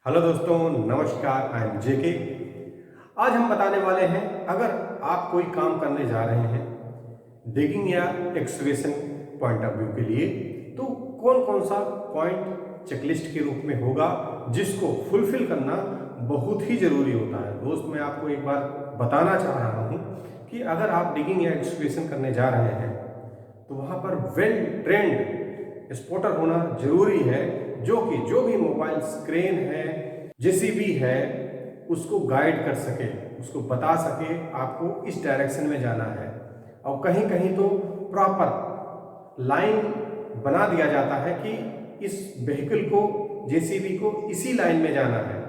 Hello दोस्तों, नमस्कार। I am जेके। आज हम बताने वाले हैं, अगर आप कोई काम करने जा रहे हैं डिगिंग या एक्सकवेशन पॉइंट ऑफ व्यू के लिए, तो कौन कौन सा पॉइंट चेकलिस्ट के रूप में होगा जिसको फुलफिल करना बहुत ही ज़रूरी होता है। दोस्त, मैं आपको एक बार बताना चाह रहा हूँ कि अगर आप डिगिंग या एक्सकवेशन करने जा रहे हैं तो वहाँ पर वेल ट्रेंड स्पॉटर होना जरूरी है, जो कि जो भी मोबाइल स्क्रीन है, जेसीबी है, उसको गाइड कर सके, उसको बता सके आपको इस डायरेक्शन में जाना है। और कहीं कहीं तो प्रॉपर लाइन बना दिया जाता है कि इस व्हीकल को, जेसीबी को इसी लाइन में जाना है,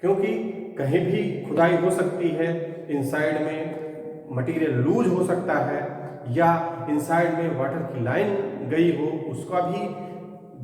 क्योंकि कहीं भी खुदाई हो सकती है, इनसाइड में मटेरियल लूज हो सकता है, या इनसाइड में वाटर की लाइन गई हो, उसका भी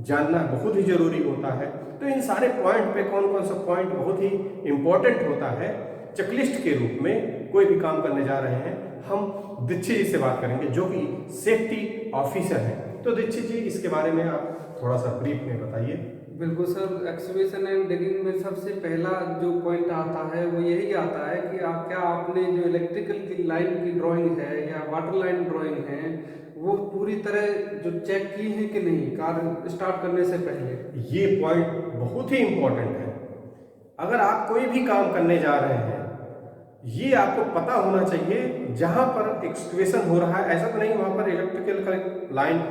जानना बहुत ही जरूरी होता है। तो इन सारे पॉइंट पे कौन कौन सा पॉइंट बहुत ही इंपॉर्टेंट होता है, चेकलिस्ट के रूप में कोई भी काम करने जा रहे हैं, हम दीक्षित जी से बात करेंगे जो कि सेफ्टी ऑफिसर हैं। तो दीक्षित जी, इसके बारे में आप थोड़ा सा ब्रीफ में बताइए। बिल्कुल सर, एक्सकवेशन एंड डिगिंग में सबसे पहला जो पॉइंट आता है वो यही आता है कि क्या आपने जो इलेक्ट्रिकल की लाइन की ड्राइंग है या वाटर लाइन ड्राइंग है वो पूरी तरह जो चेक की है कि नहीं कार्य स्टार्ट करने से पहले। ये पॉइंट बहुत ही इंपॉर्टेंट है। अगर आप कोई भी काम करने जा रहे हैं, ये आपको पता होना चाहिए जहां पर एक्सकवेशन हो रहा है, ऐसा तो नहीं वहां पर इलेक्ट्रिकल का लाइन,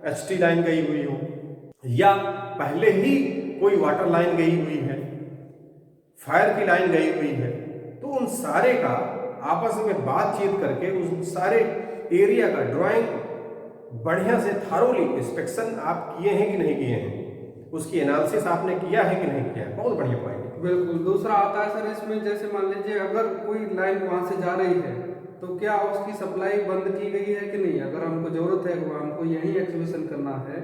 एचटी लाइन गई हुई हो, या पहले ही कोई वाटर लाइन गई हुई है, फायर की लाइन गई हुई है। तो उन सारे का आपस में बातचीत करके उन सारे एरिया का ड्राइंग बढ़िया से थारोली इंस्पेक्शन आप किए हैं कि नहीं किए हैं, उसकी एनालिसिस आपने किया है कि नहीं किया है। बहुत बढ़िया पॉइंट है। बिल्कुल। दूसरा आता है सर इसमें, जैसे मान लीजिए अगर कोई लाइन वहां से जा रही है तो क्या उसकी सप्लाई बंद की गई है कि नहीं। अगर हमको जरूरत है, हमको यही एक्सकवेशन करना है,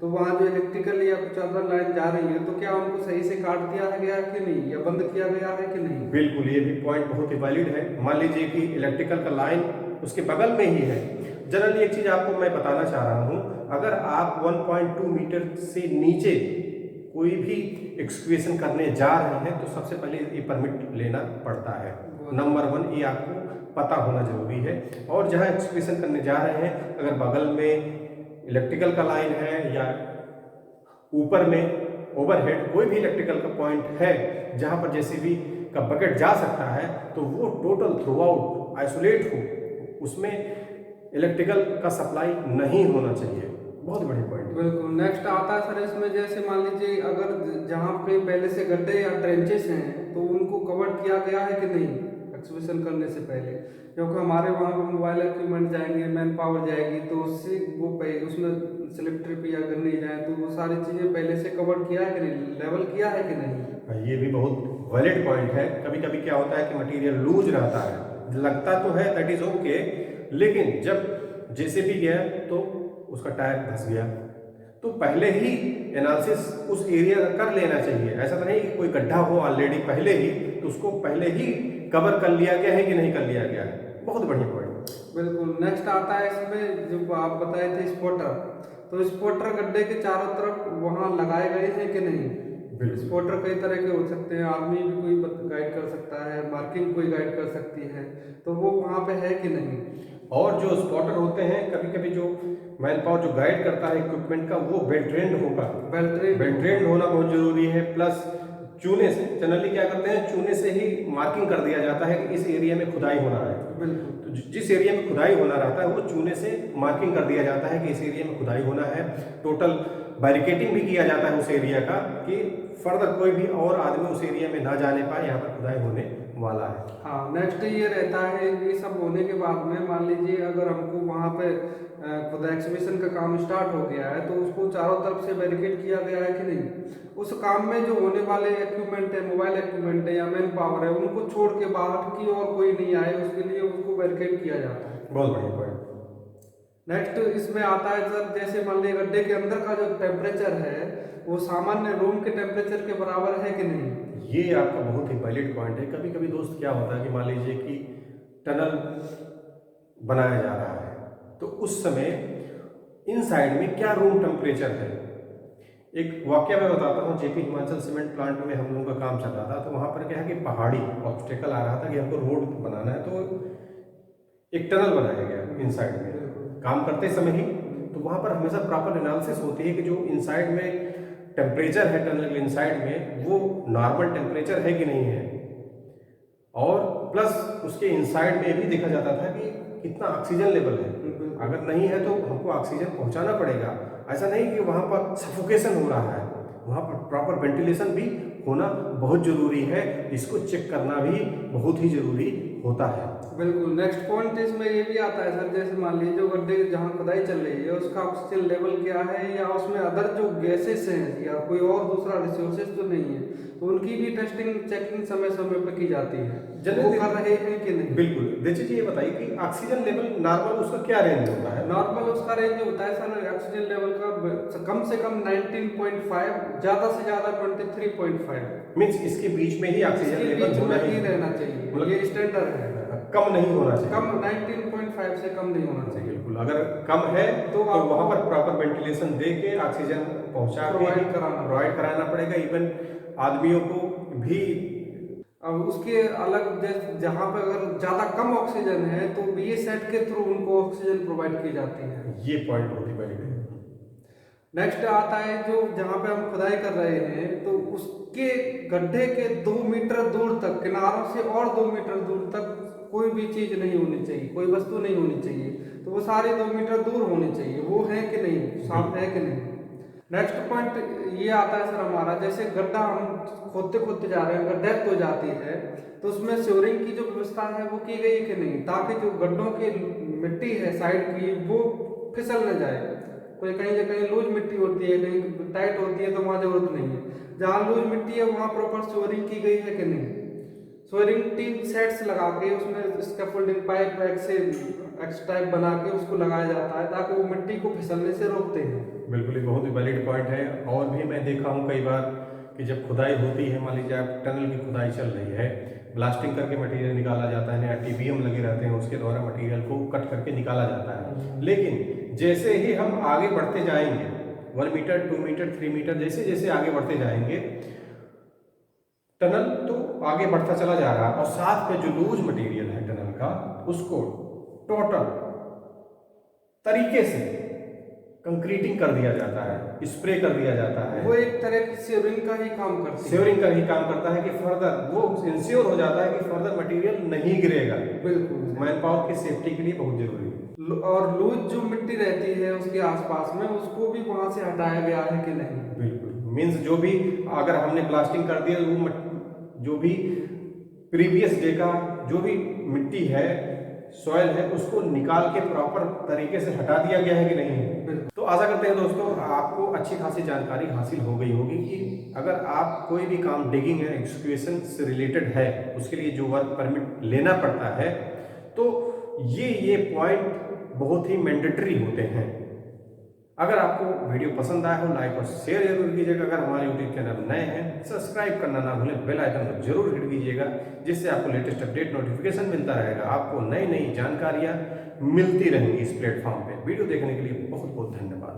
तो वहाँ जो इलेक्ट्रिकल या कुछ अदर लाइन जा रही है तो क्या उनको सही से काट दिया गया है कि नहीं, या बंद किया गया है कि नहीं। बिल्कुल, ये भी पॉइंट बहुत ही वैलिड है। मान लीजिए कि इलेक्ट्रिकल का लाइन उसके बगल में ही है। जनरली एक चीज आपको मैं बताना चाह रहा हूं, अगर आप 1.2 मीटर से नीचे कोई भी एक्सकवेशन करने जा रहे हैं तो सबसे पहले ये परमिट लेना पड़ता है। नंबर वन, ये आपको पता होना जरूरी है। और जहां एक्सकवेशन करने जा रहे हैं, अगर बगल में इलेक्ट्रिकल का लाइन है या ऊपर में ओवरहेड कोई भी इलेक्ट्रिकल का पॉइंट है जहां पर जेसीबी का बकेट जा सकता है, तो वो टोटल थ्रू आउट आइसोलेट हो, उसमें इलेक्ट्रिकल का सप्लाई नहीं होना चाहिए। बहुत बढ़िया पॉइंट। बिल्कुल। नेक्स्ट आता है सर इसमें, जैसे मान लीजिए अगर जहाँ पे पहले से गड्ढे या ट्रेंचेस हैं तो उनको कवर किया गया है कि नहीं एक्सकवेशन करने से पहले। क्योंकि हमारे वहाँ पे मोबाइल इक्विपमेंट जाएंगे, मैन पावर जाएगी, तो उससे वो उसमें स्लिप ट्रिप या गिर नहीं जाए, तो वो सारी चीज़ें पहले से कवर किया है कि नहीं, लेवल किया है कि नहीं। ये भी बहुत वैलिड पॉइंट है। कभी कभी क्या होता है कि मटेरियल लूज रहता है, लगता तो है दैट इज ओके, लेकिन जब जेसीबी गया तो उसका टायर धंस गया, तो पहले ही एनालिसिस उस एरिया का कर लेना चाहिए। ऐसा तो नहीं कि कोई गड्ढा हो ऑलरेडी पहले ही, तो उसको पहले ही कवर कर लिया गया है कि नहीं कर लिया गया है। बहुत बढ़िया पॉइंट। बिल्कुल। नेक्स्ट आता है इसमें, जो आप बताए थे स्पॉटर, तो स्पॉटर गड्ढे के चारों तरफ वहाँ लगाए गए हैं कि नहीं। स्पॉटर कई तरह के हो सकते हैं, आदमी भी कोई गाइड कर सकता है, मार्किंग कोई गाइड कर सकती है, तो वो वहाँ पे है कि नहीं। और जो स्पॉटर होते हैं, कभी कभी जो मैन पावर जो गाइड करता है इक्विपमेंट का, वो वेल ट्रेंड होगा। वेल ट्रेंड होना बहुत जरूरी है। प्लस चूने से, जनरली क्या करते हैं, चूने से ही मार्किंग कर दिया जाता है कि इस एरिया में खुदाई होना है। बिल्कुल। तो जिस एरिया में खुदाई होना रहता है वो चूने से मार्किंग कर दिया जाता है कि इस एरिया में खुदाई होना है। टोटल बैरिकेटिंग भी किया जाता है उस एरिया का, कि फर्दर कोई भी और आदमी उस एरिया में ना जाने पाए, यहाँ पर खुदाई होने वाला है। हाँ। नेक्स्ट ये रहता है, ये सब होने के बाद में मान लीजिए अगर हमको वहाँ पे खुद एक्सकवेशन का काम स्टार्ट हो गया है, तो उसको चारों तरफ से बैरिकेड किया गया है कि नहीं। उस काम में जो होने वाले इक्विपमेंट है, मोबाइल इक्विपमेंट है या मैन पावर है, उनको छोड़ के बाहर की और कोई नहीं आए, उसके लिए उसको बैरिकेड किया जाता है। बहुत बढ़िया पॉइंट। नेक्स्ट इसमें आता है सर, जैसे मान लीजिए गड्ढे के अंदर का जो टेम्परेचर है वो सामान्य रूम के टेम्परेचर के बराबर है कि नहीं। ये आपका बहुत ही वैलिड पॉइंट है। कभी कभी दोस्त क्या होता है कि मान लीजिए कि टनल बनाया जा रहा है, तो उस समय इन साइड में क्या रूम टेम्परेचर है, एक वाकया मैं बताता हूँ। जेपी हिमाचल सीमेंट प्लांट में हम लोगों का काम चल रहा था, तो वहाँ पर क्या है कि पहाड़ी ऑब्स्टेकल आ रहा था कि हमको रोड बनाना है, तो एक टनल बनाया गया इनसाइड में काम करते समय ही। तो वहाँ पर हमेशा प्रॉपर एनालिसिस होती है कि जो इनसाइड में टेम्परेचर है टनल इनसाइड में वो नॉर्मल टेम्परेचर है कि नहीं है, और प्लस उसके इनसाइड में भी देखा जाता था कि कितना ऑक्सीजन लेवल है। अगर नहीं है तो हमको ऑक्सीजन पहुंचाना पड़ेगा। ऐसा नहीं कि वहाँ पर सफोकेशन हो रहा है, वहाँ पर प्रॉपर वेंटिलेशन भी होना बहुत जरूरी है। इसको चेक करना भी बहुत ही जरूरी होता है। बिल्कुल। नेक्स्ट पॉइंट इसमें ये भी आता है सर, जैसे मान लीजिए जो गड्ढे जहाँ खुदाई चल रही है उसका ऑक्सीजन लेवल क्या है, या उसमें अदर जो गैसेस हैं या कोई और दूसरा रिसोर्सेज तो नहीं है, तो उनकी भी टेस्टिंग चेकिंग समय समय पर की जाती है। वो कर रहे हैं कि नहीं? बिल्कुल। देखिए जी, ये बताइए कि ऑक्सीजन लेवल नॉर्मल उसका क्या रेंज होता है? नॉर्मल उसका रेंज होता है सर ऑक्सीजन लेवल का कम से कम 19.5, ज्यादा से ज्यादा 23.5। मीन्स इसके बीच में ही ऑक्सीजन इसके लेवल बीच होना में ही ही रहना चाहिए, ये स्टैंडर्ड है। कम नहीं होना चाहिए। कम 19.5 से कम नहीं होना चाहिए। बिल्कुल। अगर कम है तो वहाँ पर प्रॉपर वेंटिलेशन दे के ऑक्सीजन पहुँचा के प्रोवाइड कराना पड़ेगा। इवन आदमियों को भी। अब उसके अलग जहाँ पे अगर ज़्यादा कम ऑक्सीजन है तो BSAT के थ्रू उनको ऑक्सीजन प्रोवाइड की जाती है। ये पॉइंट बहुत ही वैलिड है। नेक्स्ट आता है जो जहाँ पे हम खुदाई कर रहे हैं तो उसके गड्ढे के 2 मीटर दूर तक, किनारों से और 2 मीटर दूर तक कोई भी चीज़ नहीं होनी चाहिए, कोई वस्तु नहीं होनी चाहिए। तो वो सारे 2 मीटर दूर होनी चाहिए। वो है कि नहीं, साफ है कि नहीं? नेक्स्ट पॉइंट ये आता है सर हमारा, जैसे गड्ढा हम खोदते खोदते जा रहे हैं, अगर डेप्थ हो जाती है तो उसमें श्योरिंग की जो व्यवस्था है वो की गई कि नहीं, ताकि जो गड्ढों की मिट्टी है साइड की वो फिसल न जाए। कोई कहीं लूज मिट्टी होती है, कहीं टाइट होती है, तो वहाँ जरूरत नहीं है। जहाँ लूज मिट्टी है वहाँ प्रॉपर श्योरिंग की गई है कि नहीं। श्योरिंग 3 सेट्स लगा के उसमें स्कैफोल्डिंग पाइप से एक्स टाइप बना के उसको लगाया जाता है ताकि वो मिट्टी को फिसलने से रोकते हैं। बिल्कुल, ये बहुत ही वैलिड पॉइंट है। और भी मैं देखा हूँ कई बार कि जब खुदाई होती है, मान लीजिए आप टनल की खुदाई चल रही है, ब्लास्टिंग करके मटेरियल निकाला जाता है, या TBM लगे रहते हैं, उसके द्वारा मटेरियल को कट करके निकाला जाता है। लेकिन जैसे ही हम आगे बढ़ते जाएंगे 1 मीटर 2 मीटर 3 मीटर जैसे जैसे आगे बढ़ते जाएंगे, टनल तो आगे बढ़ता चला जा रहा है, और साथ में जो लूज मटेरियल है टनल का उसको टोटल तरीके से कंक्रीटिंग कर दिया जाता है, स्प्रे कर दिया जाता है। वो एक तरह की श्योरिंग का ही काम करती है। श्योरिंग का ही काम करता है कि फर्दर वो इंश्योर हो जाता है कि फर्दर मटेरियल नहीं गिरेगा। बिल्कुल। मैन पावर की सेफ्टी के लिए बहुत जरूरी है। और लूज जो मिट्टी रहती है उसके आसपास में, उसको भी वहां से हटाया गया है कि नहीं। बिल्कुल। मीन्स जो भी अगर हमने ब्लास्टिंग कर दिया, वो जो भी प्रीवियस डे का जो भी मिट्टी है, सॉइल है, उसको निकाल के प्रॉपर तरीके से हटा दिया गया है कि नहीं। तो आशा करते हैं दोस्तों आपको अच्छी खासी जानकारी हासिल हो गई होगी कि अगर आप कोई भी काम डिगिंग या एक्सक्यूएशन से रिलेटेड है, उसके लिए जो वर्क परमिट लेना पड़ता है, तो ये पॉइंट बहुत ही मैंडेटरी होते हैं। अगर आपको वीडियो पसंद आया हो, लाइक और शेयर जरूर कीजिएगा। अगर हमारे यूट्यूब चैनल नए हैं, सब्सक्राइब करना ना भूलें, बेल आइकन को जरूर हिट कीजिएगा, जिससे आपको लेटेस्ट अपडेट नोटिफिकेशन मिलता रहेगा। आपको नई नई जानकारियां मिलती रहेंगी इस प्लेटफॉर्म पे। वीडियो देखने के लिए बहुत बहुत धन्यवाद।